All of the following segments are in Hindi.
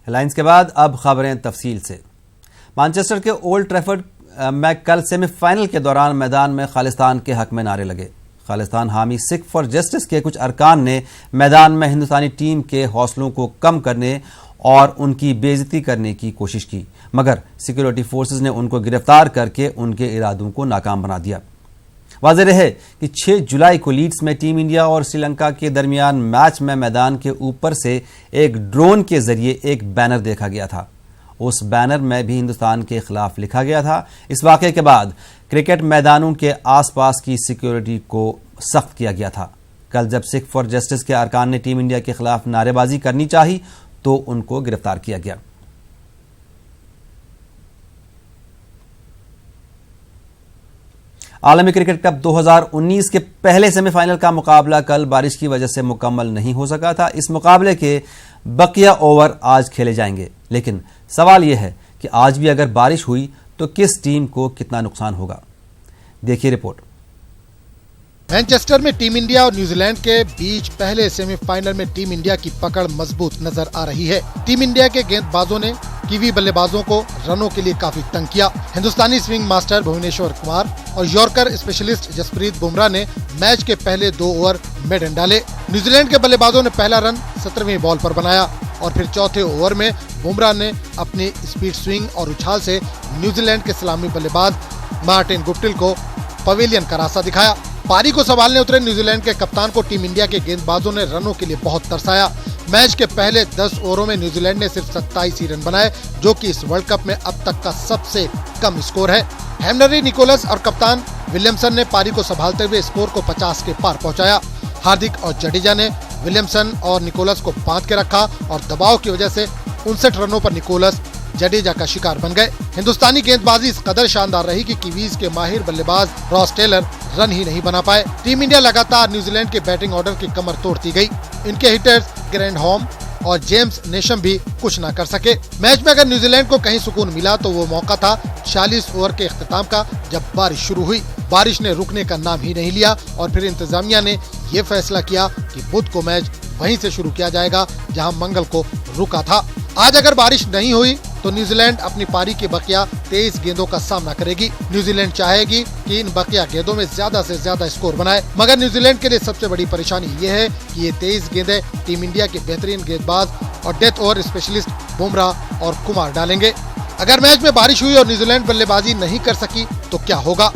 हेडलाइंस के बाद अब खबरें तफसील से। मैनचेस्टर के ओल्ड ट्रैफर्ड में कल सेमीफाइनल के दौरान मैदान में खालिस्तान के हक में नारे लगे। खालिस्तान हामी सिख फॉर जस्टिस के कुछ अरकान ने मैदान में हिंदुस्तानी टीम के हौसलों को कम करने और उनकी बेइज्जती करने की कोशिश की, मगर सिक्योरिटी फोर्सेस ने उनको गिरफ्तार करके उनके इरादों को नाकाम बना दिया। वाज़ेह रहे कि 6 जुलाई को लीड्स में टीम इंडिया और श्रीलंका के दरमियान मैच में मैदान के ऊपर से एक ड्रोन के जरिए एक बैनर देखा गया था। उस बैनर में भी हिंदुस्तान के खिलाफ लिखा गया था। इस वाक़े के बाद क्रिकेट मैदानों के आसपास की सिक्योरिटी को सख्त किया गया था। कल जब सिख फॉर जस्टिस के अरकान ने टीम इंडिया के खिलाफ नारेबाजी करनी चाही तो उनको गिरफ्तार किया गया। आलमी क्रिकेट कप 2019 के पहले सेमीफाइनल का मुकाबला कल बारिश की वजह से मुकम्मल नहीं हो सका था। इस मुकाबले के बकिया ओवर आज खेले जाएंगे, लेकिन सवाल यह है कि आज भी अगर बारिश हुई तो किस टीम को कितना नुकसान होगा। देखिए रिपोर्ट। मैनचेस्टर में टीम इंडिया और न्यूजीलैंड के बीच पहले सेमीफाइनल में टीम इंडिया की पकड़ मजबूत नजर आ रही है। टीम इंडिया के गेंदबाजों ने कीवी बल्लेबाजों को रनों के लिए काफी तंग किया। हिंदुस्तानी स्विंग मास्टर भुवनेश्वर कुमार और यॉर्कर स्पेशलिस्ट जसप्रीत बुमराह ने मैच के पहले 2 ओवर मेडन डाले। न्यूजीलैंड के बल्लेबाजों ने पहला रन 17वीं बॉल पर बनाया और फिर चौथे ओवर में बुमराह ने अपनी स्पीड स्विंग और उछाल से न्यूजीलैंड के सलामी बल्लेबाज मार्टिन गुप्टिल को पवेलियन का रास्ता दिखाया। पारी को संभालने उतरे न्यूजीलैंड के कप्तान को टीम इंडिया के गेंदबाजों ने रनों के लिए बहुत तरसाया। मैच के पहले 10 ओवरों में न्यूजीलैंड ने सिर्फ 27 ही रन बनाए, जो कि इस वर्ल्ड कप में अब तक का सबसे कम स्कोर है। हेनरी निकोलस और कप्तान विलियमसन ने पारी को संभालते हुए स्कोर को 50 के पार पहुंचाया। हार्दिक और जडेजा ने विलियमसन और निकोलस को बांध के रखा और दबाव की वजह से 59 रनों पर निकोलस जडेजा का शिकार बन गए। हिंदुस्तानी गेंदबाजी इस कदर शानदार रही कि कीवीज के माहिर बल्लेबाज रॉस टेलर रन ही नहीं बना पाए। टीम इंडिया लगातार न्यूजीलैंड के बैटिंग ऑर्डर की कमर तोड़ती गई। इनके हिटर्स ग्रैंडहोम और जेम्स नेशम भी कुछ न कर सके। मैच में अगर न्यूजीलैंड को कहीं सुकून मिला तो वो मौका था 40 ओवर के इख्तिताम का, जब बारिश शुरू हुई। बारिश ने रुकने का नाम ही नहीं लिया और फिर इंतजामिया ने ये फैसला किया कि बुध को मैच वहीं से शुरू किया जाएगा जहां मंगल को रुका था। आज अगर बारिश नहीं हुई तो न्यूजीलैंड अपनी पारी के बकिया 23 गेंदों का सामना करेगी। न्यूजीलैंड चाहेगी कि इन बकिया गेंदों में ज्यादा से ज्यादा स्कोर बनाए, मगर न्यूजीलैंड के लिए सबसे बड़ी परेशानी ये है कि ये 23 गेंदें टीम इंडिया के बेहतरीन गेंदबाज और डेथ ओवर स्पेशलिस्ट बुमराह और कुमार डालेंगे। अगर मैच में बारिश हुई और न्यूजीलैंड बल्लेबाजी नहीं कर सकी तो क्या होगा?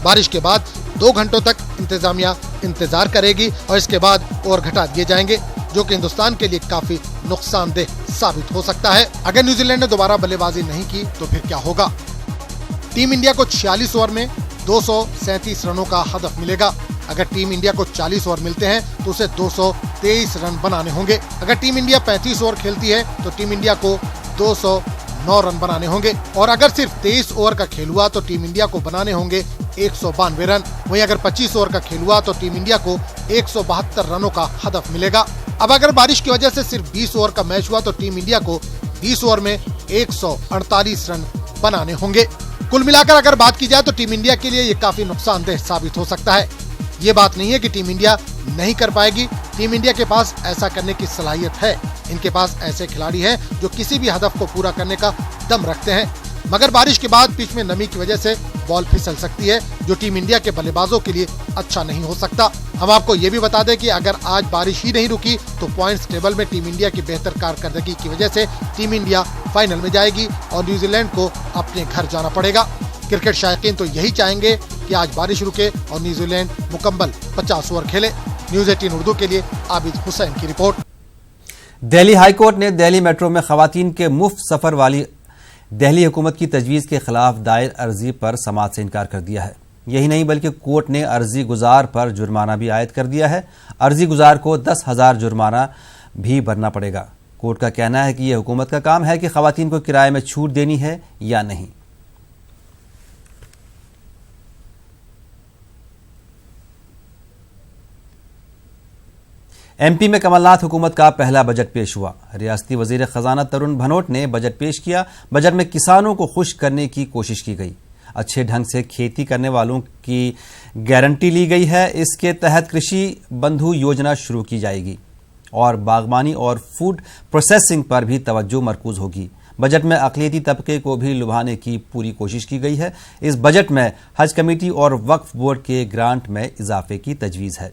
बारिश के बाद 2 घंटों तक इंतजामिया इंतजार करेगी और इसके बाद ओवर घटा दिए जाएंगे, जो कि हिंदुस्तान के लिए काफी नुकसानदेह साबित हो सकता है। अगर न्यूजीलैंड ने दोबारा बल्लेबाजी नहीं की तो फिर क्या होगा? टीम इंडिया को 46 ओवर में 237 रनों का हदफ मिलेगा। अगर टीम इंडिया को 40 ओवर मिलते हैं तो उसे 223 रन बनाने होंगे। अगर टीम इंडिया 35 ओवर खेलती है तो टीम इंडिया को 209 रन बनाने होंगे और अगर सिर्फ 23 ओवर का खेल हुआ तो टीम इंडिया को बनाने होंगे 192 रन। वहीं अगर 25 ओवर का खेल हुआ तो टीम इंडिया को 172 रनों का हदफ मिलेगा। अब अगर बारिश की वजह से सिर्फ 20 ओवर का मैच हुआ तो टीम इंडिया को 20 ओवर में 148 रन बनाने होंगे। कुल मिलाकर अगर बात की जाए तो टीम इंडिया के लिए ये काफी नुकसानदेह साबित हो सकता है। ये बात नहीं है कि टीम इंडिया नहीं कर पाएगी। टीम इंडिया के पास ऐसा करने की सलाहियत है। इनके पास ऐसे खिलाड़ी हैं जो किसी भी हदफ को पूरा करने का दम रखते हैं, मगर बारिश के बाद पिच में नमी की वजह से बॉल फिसल सकती है, जो टीम इंडिया के बल्लेबाजों के लिए अच्छा नहीं हो सकता। हम आपको ये भी बता दें कि अगर आज बारिश ही नहीं रुकी तो पॉइंट्स टेबल में टीम इंडिया की बेहतर कारकर्दगी की वजह से टीम इंडिया फाइनल में जाएगी और न्यूजीलैंड को अपने घर जाना पड़ेगा। क्रिकेट शायकीन तो यही चाहेंगे कि आज बारिश रुके और न्यूजीलैंड मुकम्मल 50 ओवर खेले। न्यूज़ 18 उर्दू के लिए आबिद हुसैन की रिपोर्ट। दिल्ली हाईकोर्ट ने दिल्ली मेट्रो में खवातीन के मुफ्त सफर वाली दिल्ली हुकूमत की तजवीज़ के खिलाफ दायर अर्जी पर समाअत से इनकार कर दिया है। यही नहीं बल्कि कोर्ट ने अर्जी गुजार पर जुर्माना भी आयद कर दिया है। अर्जी गुजार को 10,000 जुर्माना भी भरना पड़ेगा। कोर्ट का कहना है कि यह हुकूमत का काम है कि खवातीन को किराए में छूट देनी है या नहीं। एमपी में कमलनाथ हुकूमत का पहला बजट पेश हुआ। रियासती वजीर खजाना तरुण भनोट ने बजट पेश किया। बजट में किसानों को खुश करने की कोशिश की गई। अच्छे ढंग से खेती करने वालों की गारंटी ली गई है। इसके तहत कृषि बंधु योजना शुरू की जाएगी और बागबानी और फूड प्रोसेसिंग पर भी तवज्जो मरकूज होगी। बजट में अक़लियती तबके को भी लुभाने की पूरी कोशिश की गई है। इस बजट में हज कमेटी और वक्फ बोर्ड के ग्रांट में इजाफे की तजवीज़ है।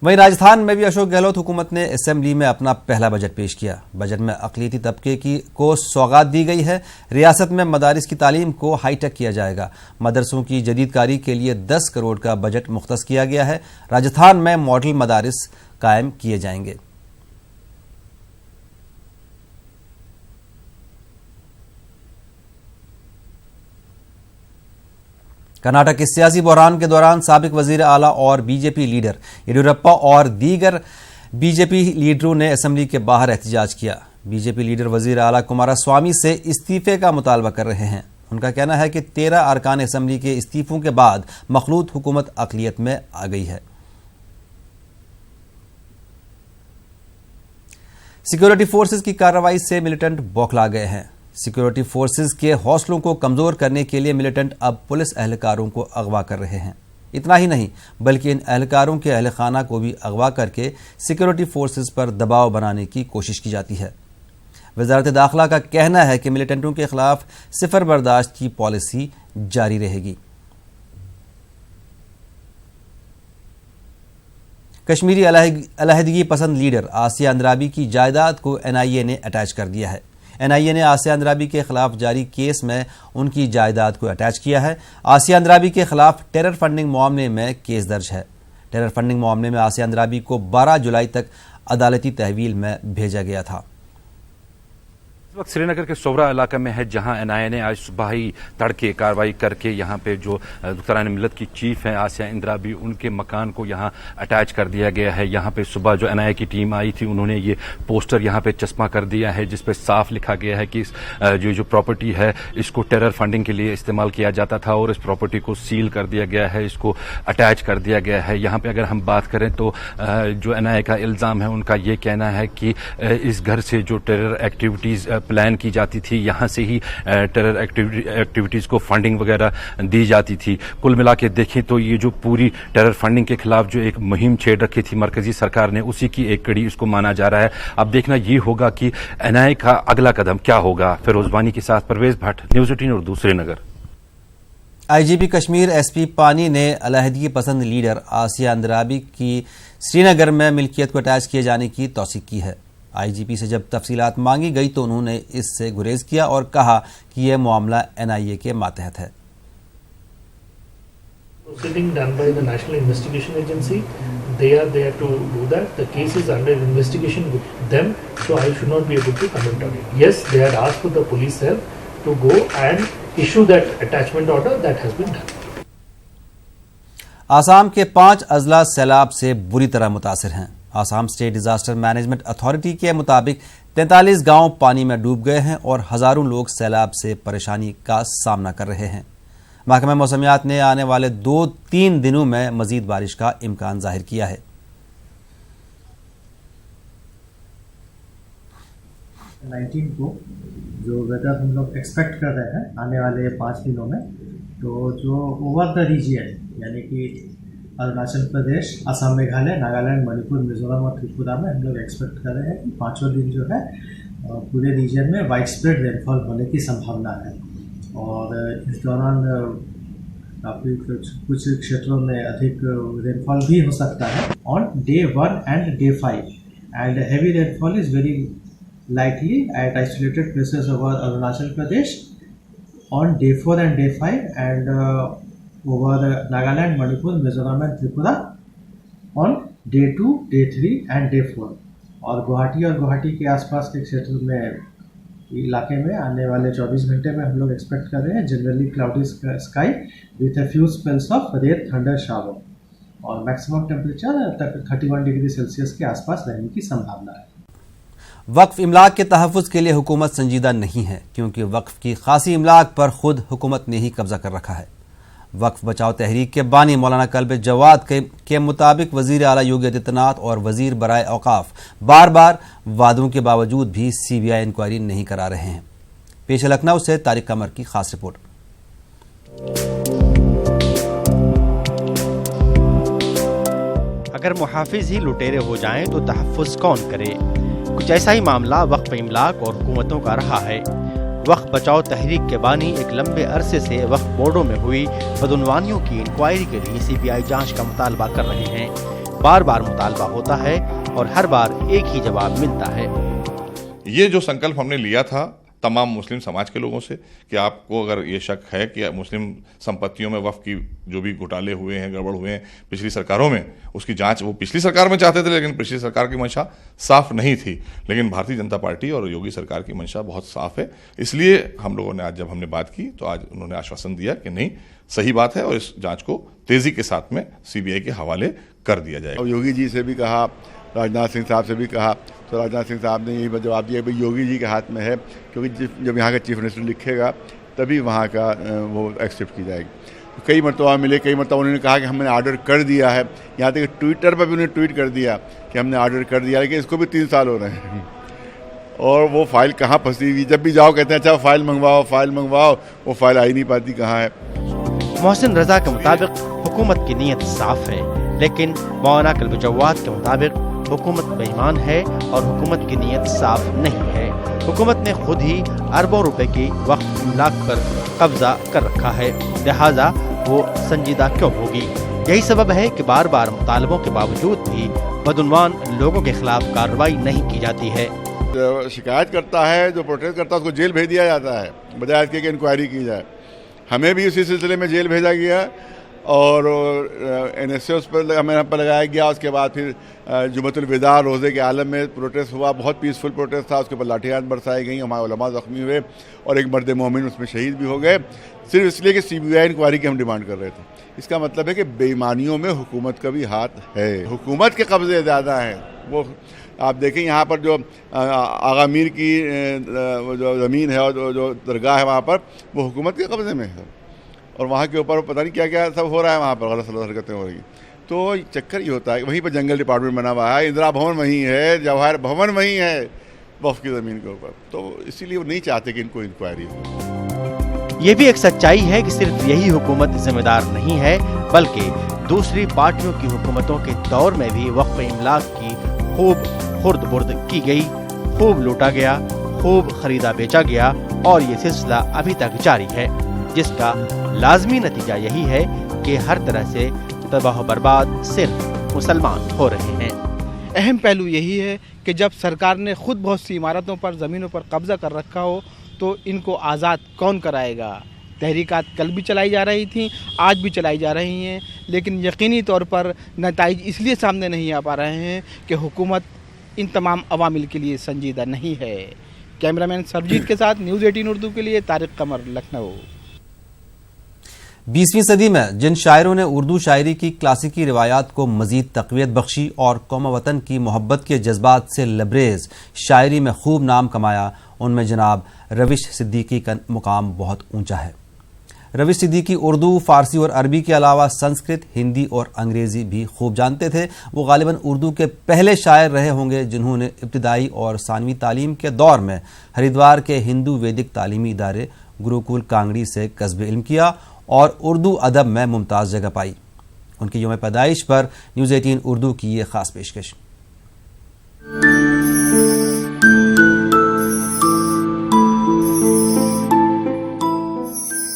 वहीं राजस्थान में भी अशोक गहलोत हुकूमत ने असेंबली में अपना पहला बजट पेश किया। बजट में अक़लियती तबके को सौगात दी गई है। रियासत में मदारिस की तालीम को हाईटेक किया जाएगा। मदरसों की जदीदकारी के लिए 10 करोड़ का बजट मुख्तस किया गया है। राजस्थान में मॉडल मदारिस कायम किए जाएंगे। कर्नाटक के सियासी बहरान के दौरान साबिक वजीर आला और बीजेपी लीडर येदियुरप्पा और दीगर बीजेपी लीडरों ने असेंबली के बाहर एहतजाज किया। बीजेपी लीडर वजीर आला कुमारस्वामी से इस्तीफे का मुतालबा कर रहे हैं। उनका कहना है कि 13 अरकान असेंबली के इस्तीफों के बाद मखलूत हुकूमत अक़लियत में आ गई है। सिक्योरिटी फोर्सेज की कार्रवाई से मिलिटेंट बौखला गए हैं। सिक्योरिटी फोर्सेज के हौसलों को कमजोर करने के लिए मिलिटेंट अब पुलिस एहलकारों को अगवा कर रहे हैं। इतना ही नहीं बल्कि इन एहलकारों के अहल खाना को भी अगवा करके सिक्योरिटी फोर्सेज पर दबाव बनाने की कोशिश की जाती है। वजारत दाखिला का कहना है कि मिलिटेंटों के खिलाफ सिफर बर्दाश्त की पॉलिसी जारी रहेगी। कश्मीरी अलहदगी पसंद लीडर आसिया अंद्राबी की जायदाद को NIA ने अटैच कर दिया है। NIA ने आसिया अंद्राबी के खिलाफ जारी केस में उनकी जायदाद को अटैच किया है। आसिया अंद्राबी के खिलाफ टेरर फंडिंग मामले में केस दर्ज है। टेरर फंडिंग मामले में आसिया अंद्राबी को 12 जुलाई तक अदालती तहवील में भेजा गया था। इस वक्त श्रीनगर के सोवरा इलाका में है, जहां NIA ने आज सुबह ही तड़के कार्रवाई करके यहां पे जो दुख्तारान मिल्लत की चीफ हैं आसिया अंद्राबी, उनके मकान को यहां अटैच कर दिया गया है। यहां पे सुबह जो NIA की टीम आई थी, उन्होंने ये पोस्टर यहां पे चस्पा कर दिया है जिसपे साफ लिखा गया है कि इस जो प्रॉपर्टी है इसको टेरर फंडिंग के लिए इस्तेमाल किया जाता था और इस प्रॉपर्टी को सील कर दिया गया है, इसको अटैच कर दिया गया है। यहाँ पे अगर हम बात करें तो जो NIA का इल्ज़ाम है, उनका ये कहना है कि इस घर से जो टेरर एक्टिविटीज़ प्लान की जाती थी, यहां से ही टेरर एक्टिविटीज को फंडिंग वगैरह दी जाती थी। कुल मिला के देखें तो ये जो पूरी टेरर फंडिंग के खिलाफ जो एक मुहिम छेड़ रखी थी मरकजी सरकार ने, उसी की एक कड़ी इसको माना जा रहा है। अब देखना ये होगा कि NIA का अगला कदम क्या होगा। फिरोज वानी के साथ Parvez Bhat, news 18 Urdu, Srinagar. IGP Kashmir SP पानी ने अलहदगी पसंद लीडर आसिया अंद्राबी की श्रीनगर में मिल्कियत को अटैच किए जाने की तौसीक की है। IGP से जब तफसीलात मांगी गई तो उन्होंने इससे गुरेज किया और कहा कि यह मामला NIA के मातहत है। Proceeding done by the National Investigation Agency, they are there to do that. The case is under investigation with them, so I should not be able to comment on it. Yes, they had asked for the police help to go and issue that attachment order. That has been done. Assam के 5 अजला सैलाब से बुरी तरह मुतासिर हैं। Assam state disaster management authority के मुताबिक 43 गांव पानी में डूब गए हैं और हजारों लोग सैलाब से परेशानी का सामना कर रहे हैं। महकमा मौसमियात ने आने वाले 2-3 दिनों में मजीद बारिश का इम्कान जाहिर किया है। 19 को जो वेदर हम लोग एक्सपेक्ट कर रहे हैं आने वाले 5 दिनों में, तो जो ओवर द रीजन यानी कि अरुणाचल प्रदेश, असम, मेघालय, नागालैंड, मणिपुर, मिजोरम और त्रिपुरा में हम लोग एक्सपेक्ट कर रहे हैं कि 5वां दिन जो है पूरे रीजन में वाइड स्प्रेड रेनफॉल होने की संभावना है। और इस दौरान काफ़ी कुछ क्षेत्रों में अधिक रेनफॉल भी हो सकता है on day 1 and day 5, and heavy rainfall is very likely at isolated places over Arunachal Pradesh on day 4 and day 5, and over Nagaland, Manipur, Mizoram and Tripura on day 2, day 3 and day 4. और गुवाहाटी के आसपास के क्षेत्र में इलाके में आने वाले 24 घंटे में हम लोग एक्सपेक्ट कर रहे हैं generally cloudy sky with a few spells of rare thunder shower, और मैक्सिमम टेम्परेचर 31 डिग्री सेल्सियस के आसपास रहने की संभावना है। वक्फ इमलाक के तहफ़्फ़ुज़ के लिए हुकूमत संजीदा नहीं है, क्योंकि वक्फ की खासी इमलाक पर खुद हुकूमत ने ही कब्जा कर रखा है। वक्फ बचाओ तहरीक के बानी मौलाना कल्ब जवाद के मुताबिक वज़ीर आला योगी आदित्यनाथ और वज़ीर बराए औक़ाफ़ बार बार वादों के बावजूद भी CBI इंक्वायरी नहीं करा रहे हैं। पेश लखनऊ से तारिक कमर की खास रिपोर्ट। अगर मुहाफिज ही लुटेरे हो जाएं तो तहफ़्फ़ुज़ कौन करे। कुछ ऐसा ही मामला वक्फ इमलाक और हुकूमतों का रहा है। वक्फ बचाओ तहरीक के बानी एक लंबे अरसे से वक्फ बोर्डों में हुई बदउनवानियों की इंक्वायरी के लिए CBI जांच का मुतालबा कर रहे हैं। बार बार मुतालबा होता है और हर बार एक ही जवाब मिलता है। ये जो संकल्प हमने लिया था तमाम मुस्लिम समाज के लोगों से कि आपको अगर ये शक है कि मुस्लिम संपत्तियों में वक्फ की जो भी घोटाले हुए हैं, गड़बड़ हुए हैं पिछली सरकारों में, उसकी जांच वो पिछली सरकार में चाहते थे, लेकिन पिछली सरकार की मंशा साफ नहीं थी। लेकिन भारतीय जनता पार्टी और योगी सरकार की मंशा बहुत साफ है। इसलिए हम लोगों ने आज जब हमने बात की तो आज उन्होंने आश्वासन दिया कि नहीं, सही बात है और इस जाँच को तेजी के साथ में CBI के हवाले कर दिया जाएगा। योगी जी से भी कहा, राजनाथ सिंह साहब से भी कहा, तो राजनाथ सिंह साहब ने यही जवाब दिया भाई योगी जी के हाथ में है, क्योंकि जब यहाँ का चीफ मिनिस्टर लिखेगा तभी वहाँ का वो एक्सेप्ट की जाएगी। तो कई मरतबा मिले, कई मरतबा उन्होंने कहा कि हमने ऑर्डर कर दिया है, यहाँ तक कि ट्विटर पर भी उन्होंने ट्वीट कर दिया कि हमने ऑर्डर कर दिया, लेकिन इसको भी 3 साल हो रहे हैं और वो फाइल कहाँ फंसी हुई। जब भी जाओ कहते हैं अच्छा फाइल मंगवाओ, वो फाइल आ ही नहीं पाती कहाँ है। मोहसिन रजा के मुताबिक हुकूमत की नीयत साफ है, लेकिन मौलाना कल्ब जवाद के मुताबिक हुकूमत बेईमान है और हुकूमत की नीयत साफ नहीं है। हुकूमत ने खुद ही अरबों रुपए की वक्फ इमलाक पर कब्जा कर रखा है, लिहाजा वो संजीदा क्यों होगी। यही सबब है कि बार बार मुतालबों के बावजूद भी बदउनवान लोगों के खिलाफ कार्रवाई नहीं की जाती है। जो शिकायत करता है, जो प्रोटेस्ट करता है, उसको जेल भेज दिया जाता है बजाय इसके कि इंक्वायरी की जाए। हमें भी इसी सिलसिले में जेल भेजा गया और NSA उस पर हमें पर लगाया गया। उसके बाद फिर जुमतुल विदा रोज़े के आलम में प्रोटेस्ट हुआ, बहुत पीसफुल प्रोटेस्ट था। उसके ऊपर लाठियाँ बरसाई गई, हमारे उलमा ज़ख्मी हुए और एक मर्द मोमिन उसमें शहीद भी हो गए, सिर्फ इसलिए कि CBI इंक्वायरी की हम डिमांड कर रहे थे। इसका मतलब है कि बेईमानियों में हुकूमत का भी हाथ है, हुकूमत के कब्ज़े ज़्यादा हैं। वो आप देखें यहाँ पर जो आगा मीर की जो ज़मीन है और जो दरगाह है वहाँ पर, वो हुकूमत के कब्ज़े में है और वहाँ के ऊपर पता नहीं क्या क्या सब हो रहा है, वहाँ पर गलत हरकतें हो रही हैं। तो चक्कर ये होता है, वहीं पर जंगल डिपार्टमेंट बना हुआ है, इंदिरा भवन वहीं है, जवाहर भवन वहीं है वक्फ की ज़मीन के ऊपर। तो इसीलिए वो नहीं चाहते कि इनको इंक्वायरी हो। ये भी एक सच्चाई है कि सिर्फ यही हुकूमत जिम्मेदार नहीं है, बल्कि दूसरी पार्टियों की हुकूमतों के दौर में भी वक्फ इमलाक की खूब खुर्द बुर्द की गई, खूब लूटा गया, खूब खरीदा बेचा गया और ये सिलसिला अभी तक जारी है, जिसका लाजमी नतीजा यही है कि हर तरह से तबाह बर्बाद सिर्फ मुसलमान हो रहे हैं। अहम पहलू यही है कि जब सरकार ने खुद बहुत सी इमारतों पर, ज़मीनों पर कब्जा कर रखा हो तो इनको आज़ाद कौन कराएगा। तहरीकात कल भी चलाई जा रही थी, आज भी चलाई जा रही हैं, लेकिन यकीनी तौर पर नताइज इसलिए सामने नहीं आ पा रहे हैं कि हुकूमत इन तमाम अवामिल के लिए संजीदा नहीं है। कैमरामैन सरजीत के साथ न्यूज़ 18 उर्दू के लिए तारिक कमर, लखनऊ। 20वीं सदी में जिन शायरों ने उर्दू शायरी की क्लासिकी रिवायात को मजीद तक़वियत बख्शी और कौम वतन की मोहब्बत के जज्बात से लबरेज शायरी में खूब नाम कमाया, उनमें जनाब रविश सिद्दीकी का मुकाम बहुत ऊंचा है। रविश सिद्दीकी उर्दू, फारसी और अरबी के अलावा संस्कृत, हिंदी और अंग्रेज़ी भी खूब जानते थे। वो गालिबन उर्दू के पहले शायर रहे होंगे जिन्होंने इब्तिदाई और सानवी तालीम के दौर में हरिद्वार के हिंदू वैदिक तालीमी इदारे गुरुकुल कांगड़ी से कस्ब इल्म किया और उर्दू अदब में मुमताज़ जगह पाई। उनकी यौम पैदाइश पर न्यूज़ 18 उर्दू की ये खास पेशकश।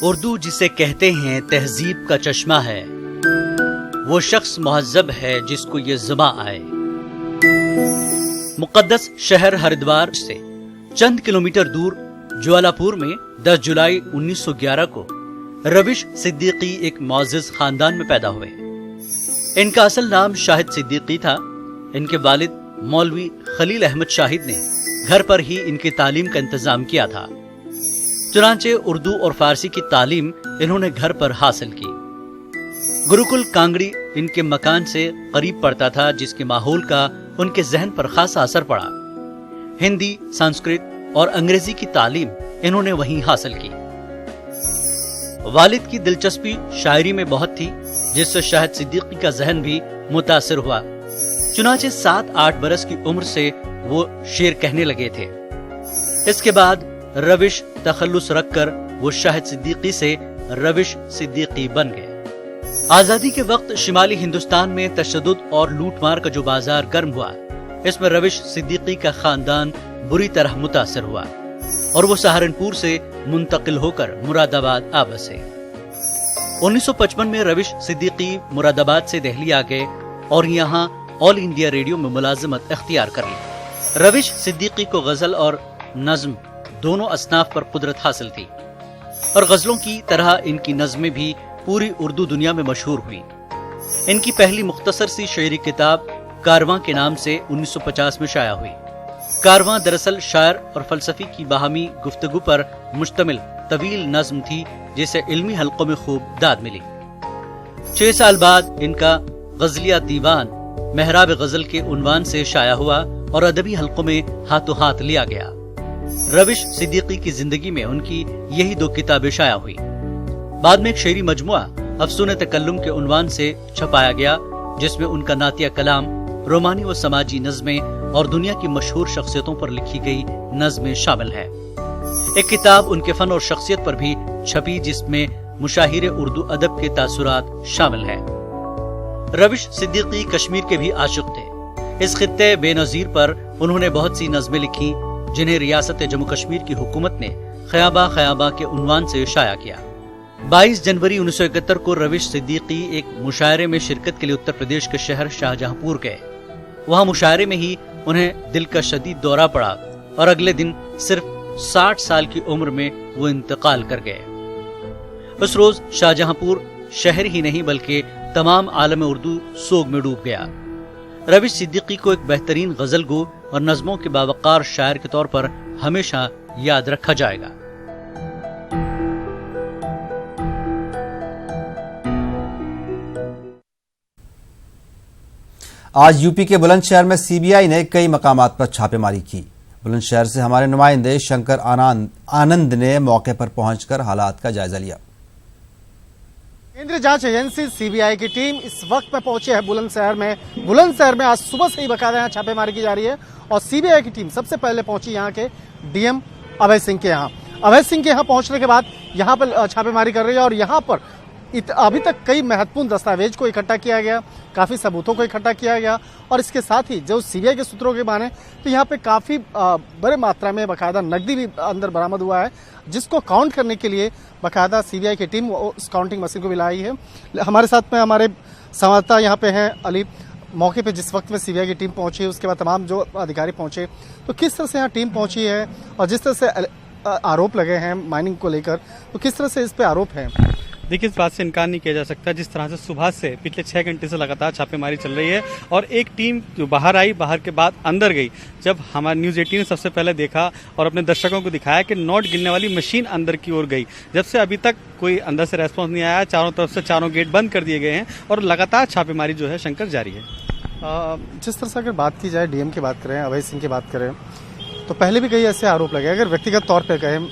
उर्दू जिसे कहते हैं तहजीब का चश्मा है, वो शख्स मुहज्जब है जिसको ये ज़ुबां आए। मुक़द्दस शहर हरिद्वार से चंद किलोमीटर दूर ज्वालापुर में 10 जुलाई 1911 को रविश सिद्दीकी एक मुअज़्ज़ज़ खानदान में पैदा हुए। इनका असल नाम शाहिद सिद्दीकी था। इनके वालिद मौलवी खलील अहमद शाहिद ने घर पर ही इनकी तालीम का इंतजाम किया था। चुनांचे उर्दू और फारसी की तालीम इन्होंने घर पर हासिल की। गुरुकुल कांगड़ी इनके मकान से करीब पड़ता था, जिसके माहौल का उनके जहन पर खासा असर पड़ा। हिंदी, संस्कृत और अंग्रेजी की तालीम इन्होंने वहीं हासिल की। वालिद की दिलचस्पी शायरी में बहुत थी, जिससे शाहिद सिद्दीकी का जहन भी मुतासिर हुआ। चुनांचे 7-8 बरस की उम्र से वो शेर कहने लगे थे। इसके बाद रविश तखल्लुस रखकर वो शाहिद सिद्दीकी से रविश सिद्दीकी बन गए। आजादी के वक्त शिमाली हिंदुस्तान में तशद्दुद और लूटमार का जो बाजार गर्म हुआ, इसमें रविश सिद्दीकी का खानदान बुरी तरह मुतासर हुआ और वो सहारनपुर से मुंतकिल होकर मुरादाबाद आ बसे। 1955 में रविश सिद्दीकी मुरादाबाद से दिल्ली आ गए और यहाँ ऑल इंडिया रेडियो में मुलाजिमत इख्तियार कर ली। रविश सिद्दीकी को गजल और नज्म दोनों असनाफ पर कुदरत हासिल थी और गजलों की तरह इनकी नज्में भी पूरी उर्दू दुनिया में मशहूर हुई। इनकी पहली मुख्तसर सी शेरी किताब कारवां के नाम से 1950 में शाया हुई। कारवां दरअसल शायर और फलसफी की बाहमी गुफ्तगू पर मुश्तमिल तवील नज्म थी, जिसे इल्मी हलकों में खूब दाद मिली। 6 साल बाद इनका गजलिया दीवान मेहराब गजल के उन्वान से शाया हुआ और अदबी हलकों में हाथों हाथ लिया गया। रविश सिद्दीकी की जिंदगी में उनकी यही 2 किताबें शाया हुई। बाद में एक शेरी मजमुआ अफसून तकल्लुम के उन्वान से छपाया गया, जिसमें उनका नातिया कलाम, रोमानी व समाजी नज़में और दुनिया की मशहूर शख्सियतों पर लिखी गई नज़में शामिल है। एक किताब उनके फन और शख्सियत पर भी छपी, जिसमें मुशाहिरे उर्दू अदब के तासुरात शामिल है। रविश सिद्दीकी कश्मीर के भी आशिक थे। इस खित्ते बेनजीर पर उन्होंने बहुत सी नज़में लिखी, जिन्हें रियासत जम्मू कश्मीर की हुकूमत ने ख्याबा ख्याबा के उन्वान से शाया किया। 22 जनवरी 1971 को रविश सिद्दीकी एक मुशायरे में शिरकत के लिए उत्तर प्रदेश के शहर शाहजहांपुर गए। वहां मुशायरे में ही उन्हें दिल का शदीद दौरा पड़ा और अगले दिन सिर्फ 60 साल की उम्र में वो इंतकाल कर गए। उस रोज शाहजहांपुर शहर ही नहीं बल्कि तमाम आलम उर्दू सोग में डूब गया। रविश सिद्दीकी को एक बेहतरीन गजलगो और नज़मों के बावकार शायर के तौर पर हमेशा याद रखा जाएगा। आज यूपी के बुलंदशहर में सीबीआई ने कई मकामात पर छापेमारी की। बुलंदशहर से हमारे नुमाइंदे शंकर आनंद ने मौके पर पहुंचकर हालात का जायजा लिया। केंद्रीय जांच एजेंसी सीबीआई की टीम इस वक्त में पहुंची है बुलंदशहर में। बुलंदशहर में आज सुबह से ही बकायदा यहाँ छापेमारी की जा रही है और सीबीआई की टीम सबसे पहले पहुंची यहाँ के डीएम अभय सिंह के यहाँ। अभय सिंह के यहाँ पहुंचने के बाद यहाँ पर छापेमारी कर रही है और यहाँ पर अभी तक कई महत्वपूर्ण दस्तावेज को इकट्ठा किया गया, काफी सबूतों को इकट्ठा किया गया और इसके साथ ही जो सीबीआई के सूत्रों के माने तो यहाँ पे काफी बड़े मात्रा में बकायदा नकदी भी अंदर बरामद हुआ है, जिसको काउंट करने के लिए बकायदा सीबीआई की टीम उस काउंटिंग मशीन को भी लाई है। हमारे साथ में हमारे संवाददाता यहाँ पे हैं अली। मौके पे जिस वक्त में सीबीआई की टीम पहुंची, उसके बाद तमाम जो अधिकारी पहुंचे, तो किस तरह से यहाँ टीम पहुंची है और जिस तरह से आरोप लगे हैं माइनिंग को लेकर, तो किस तरह से इस पे आरोप है? देखिए, इस बात से इनकार नहीं किया जा सकता जिस तरह से सुबह से पिछले 6 घंटे से लगातार छापेमारी चल रही है और एक टीम जो बाहर आई, बाहर के बाद अंदर गई। जब हमारे न्यूज़ 18 ने सबसे पहले देखा और अपने दर्शकों को दिखाया कि नोट गिनने वाली मशीन अंदर की ओर गई, जब से अभी तक कोई अंदर से रेस्पॉन्स नहीं आया। चारों तरफ से चारों गेट बंद कर दिए गए हैं और लगातार छापेमारी जो है शंकर जारी है। जिस तरह से अगर बात की जाए, डीएम की बात करें, अभय सिंह की बात करें, तो पहले भी कई ऐसे आरोप लगे। अगर व्यक्तिगत तौर पर कहें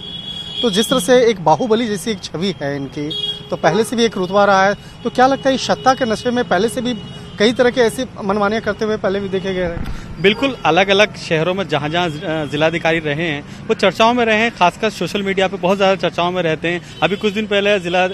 तो जिस तरह से एक बाहुबली जैसी एक छवि है इनकी, तो पहले से भी एक रुतबा रहा है, तो क्या लगता है इस सत्ता के नशे में पहले से भी कई तरह के ऐसी मनमानियां करते हुए पहले भी देखे गए हैं? बिल्कुल, अलग अलग शहरों में जहाँ जहाँ जिलाधिकारी रहे हैं वो चर्चाओं में रहे हैं, खासकर सोशल मीडिया पे बहुत ज़्यादा चर्चाओं में रहते हैं। अभी कुछ दिन पहले जिला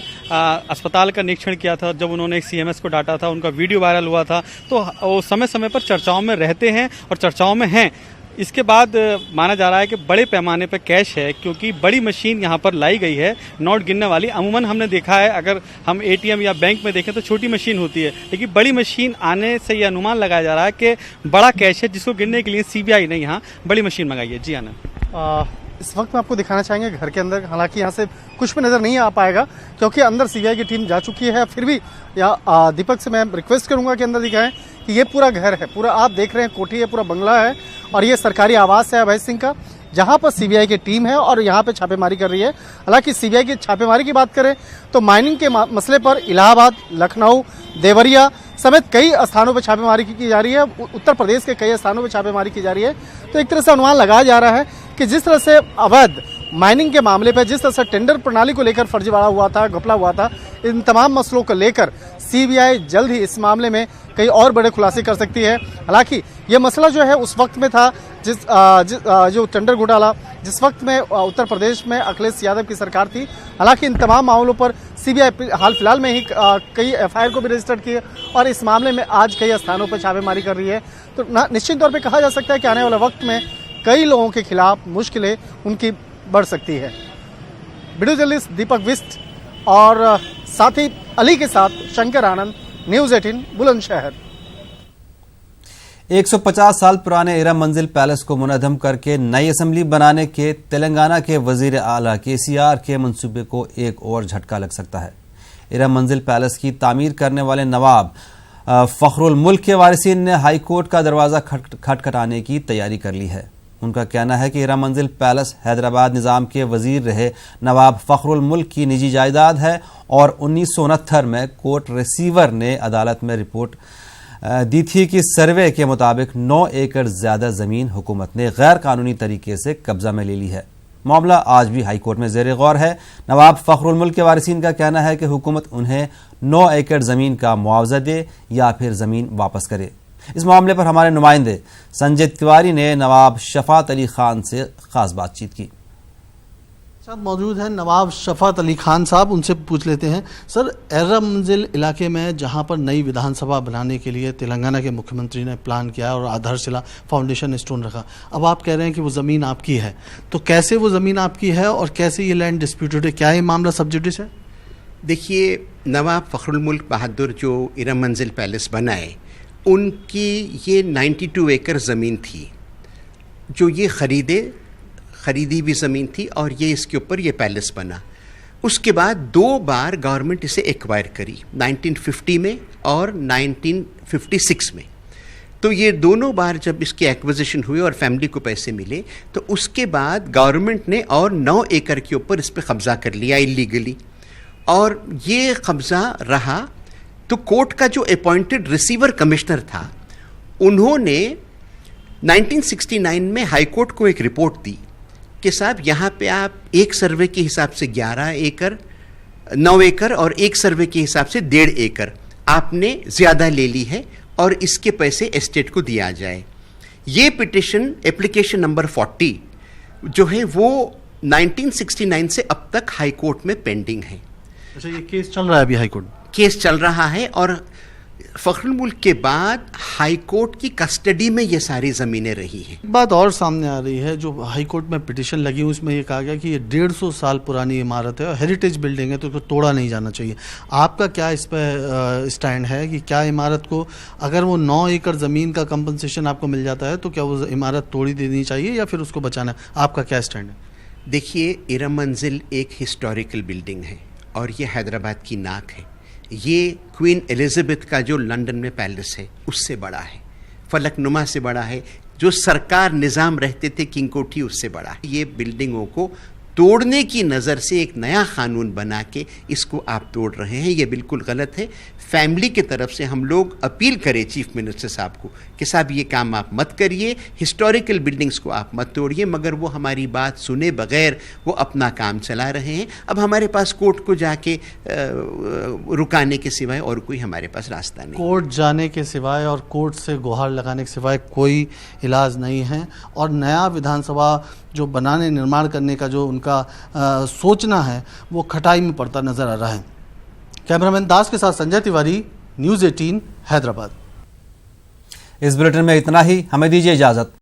अस्पताल का निरीक्षण किया था, जब उन्होंने एक सीएमएस को डांटा था, उनका वीडियो वायरल हुआ था, तो वो समय समय पर चर्चाओं में रहते हैं और चर्चाओं में हैं। इसके बाद माना जा रहा है कि बड़े पैमाने पर कैश है, क्योंकि बड़ी मशीन यहाँ पर लाई गई है नोट गिनने वाली। अमूमन हमने देखा है, अगर हम एटीएम या बैंक में देखें तो छोटी मशीन होती है, लेकिन बड़ी मशीन आने से यह अनुमान लगाया जा रहा है कि बड़ा कैश है, जिसको गिनने के लिए सीबीआई ने यहाँ बड़ी मशीन मंगाई है। जी आनंद, इस वक्त में आपको दिखाना चाहेंगे घर के अंदर, हालांकि यहाँ से कुछ भी नजर नहीं आ पाएगा क्योंकि अंदर सीबीआई की टीम जा चुकी है। फिर भी दीपक से मैं रिक्वेस्ट करूंगा कि अंदर दिखाएं कि ये पूरा घर है, पूरा आप देख रहे हैं कोठी है, पूरा बंगला है और ये सरकारी आवास है अभय सिंह का, जहां पर सीबीआई की टीम है और यहाँ पे छापेमारी कर रही है। हालांकि सीबीआई की छापेमारी की बात करें तो माइनिंग के मसले पर इलाहाबाद, लखनऊ, देवरिया समेत कई स्थानों पर छापेमारी की जा रही है। उत्तर प्रदेश के कई स्थानों पर छापेमारी की जा रही है। तो एक तरह से अनुमान लगाया जा रहा है कि जिस तरह से अवैध माइनिंग के मामले पर जिस तरह से टेंडर प्रणाली को लेकर फर्जीवाड़ा हुआ था, घपला हुआ था, इन तमाम मसलों को लेकर सीबीआई जल्द ही इस मामले में कई और बड़े खुलासे कर सकती है। हालांकि ये मसला जो है उस वक्त में था जो टेंडर घोटाला जिस वक्त में उत्तर प्रदेश में अखिलेश यादव की सरकार थी। हालांकि इन तमाम मामलों पर सीबीआई हाल फिलहाल में ही कई एफआईआर को भी रजिस्टर्ड किए और इस मामले में आज कई स्थानों पर छापेमारी कर रही है। तो निश्चित तौर पर कहा जा सकता है कि आने वाले वक्त में कई लोगों के खिलाफ मुश्किलें उनकी बढ़ सकती है। वीडियो जर्नलिस्ट दीपक बिष्ट और साथ ही अली के साथ शंकर आनंद, न्यूज़ 18 बुलंदशहर। 150 साल पुराने इरम मंजिल पैलेस को मुनहदम करके नई असेंबली बनाने के तेलंगाना के वजीर आला केसीआर के मंसूबे को एक और झटका लग सकता है। इरम मंजिल पैलेस की तामीर करने वाले नवाब फखरुल मुल्क के वारिसीन ने हाई कोर्ट का दरवाजा खटखटाने की तैयारी कर ली है। उनका कहना है कि इरम मंजिल पैलेस हैदराबाद निज़ाम के वजीर रहे नवाब फखरुल मुल्क की निजी जायदाद है और 1969 में कोर्ट रिसीवर ने अदालत में रिपोर्ट दी थी कि सर्वे के मुताबिक 9 एकड़ ज्यादा जमीन हुकूमत ने गैर कानूनी तरीके से कब्जा में ले ली है। मामला आज भी हाई कोर्ट में ज़ेर गौर है। नवाब फखरुल मुल्क के वारिसीन का कहना है कि हुकूमत उन्हें 9 एकड़ जमीन का मुआवजा दे या फिर जमीन वापस करे। इस मामले पर हमारे नुमाइंदे संजय तिवारी ने नवाब शफात अली खान से खास बातचीत की। साथ मौजूद हैं नवाब शफात अली खान साहब, उनसे पूछ लेते हैं। सर, इरम मंजिल इलाके में जहां पर नई विधानसभा बनाने के लिए तेलंगाना के मुख्यमंत्री ने प्लान किया और आधारशिला फाउंडेशन स्टोन रखा, अब आप कह रहे हैं कि वो ज़मीन आपकी है, तो कैसे वो ज़मीन आपकी है और कैसे ये लैंड डिस्प्यूटेड है? क्या ये मामला सब जुडिस है? देखिए, नवाब फखरुल मुल्क बहादुर जो इरम मंजिल पैलेस बनाए, उनकी ये 92 एकड़ ज़मीन थी जो ये ख़रीदी भी ज़मीन थी और ये इसके ऊपर ये पैलेस बना। उसके बाद 2 बार गवर्नमेंट इसे एक्वायर करी, 1950 में और 1956 में। तो ये दोनों बार जब इसके एक्विजिशन हुए और फैमिली को पैसे मिले तो उसके बाद गवर्नमेंट ने और 9 एकड़ के ऊपर इस पर कब्ज़ा कर लिया इलीगली, और ये कब्ज़ा रहा। तो कोर्ट का जो अपॉइंटेड रिसीवर कमिश्नर था, उन्होंने 1969 में हाई कोर्ट को एक रिपोर्ट दी कि साहब यहाँ पे आप एक सर्वे के हिसाब से 11 एकड़, 9 एकड़ और एक सर्वे के हिसाब से 1.5 एकड़ आपने ज़्यादा ले ली है और इसके पैसे एस्टेट को दिया जाए। ये पिटिशन एप्लीकेशन नंबर 40 जो है वो 1969 से अब तक हाई कोर्ट में पेंडिंग है। अच्छा, ये केस चल रहा है अभी? हाई कोर्ट केस चल रहा है और फखरुल मुल्क के बाद हाई कोर्ट की कस्टडी में ये सारी ज़मीनें रही हैं। एक बात और सामने आ रही है, जो हाई कोर्ट में पिटीशन लगी हुई उसमें ये कहा गया कि ये 150 साल पुरानी इमारत है और हेरिटेज बिल्डिंग है तो उसको तोड़ा नहीं जाना चाहिए। आपका क्या इस पर स्टैंड है कि क्या इमारत को, अगर वो 9 एकड़ ज़मीन का कंपनसेशन आपको मिल जाता है तो क्या वो इमारत तोड़ी देनी चाहिए या फिर उसको बचाना है? आपका क्या स्टैंड है? देखिए, इरम मंजिल एक हिस्टोरिकल बिल्डिंग है और ये हैदराबाद की नाक है। ये क्वीन एलिजाबेथ का जो लंदन में पैलेस है उससे बड़ा है, फलकनुमा से बड़ा है, जो सरकार निज़ाम रहते थे किंग कोठी उससे बड़ा है। ये बिल्डिंगों को तोड़ने की नज़र से एक नया कानून बना के इसको आप तोड़ रहे हैं, ये बिल्कुल गलत है। फैमिली की तरफ से हम लोग अपील करें चीफ मिनिस्टर साहब को कि साहब ये काम आप मत करिए, हिस्टोरिकल बिल्डिंग्स को आप मत तोड़िए, मगर वो हमारी बात सुने बगैर वो अपना काम चला रहे हैं। अब हमारे पास कोर्ट को जाके रुकाने के सिवाय और कोई हमारे पास रास्ता नहीं। कोर्ट जाने के सिवाय और कोर्ट से गुहार लगाने के सिवाय कोई इलाज नहीं है और नया विधानसभा जो बनाने निर्माण करने का जो उनका सोचना है वो खटाई में पड़ता नजर आ रहा है। कैमरामैन दास के साथ संजय तिवारी, न्यूज़ 18 हैदराबाद। इस बुलेटिन में इतना ही, हमें दीजिए इजाजत।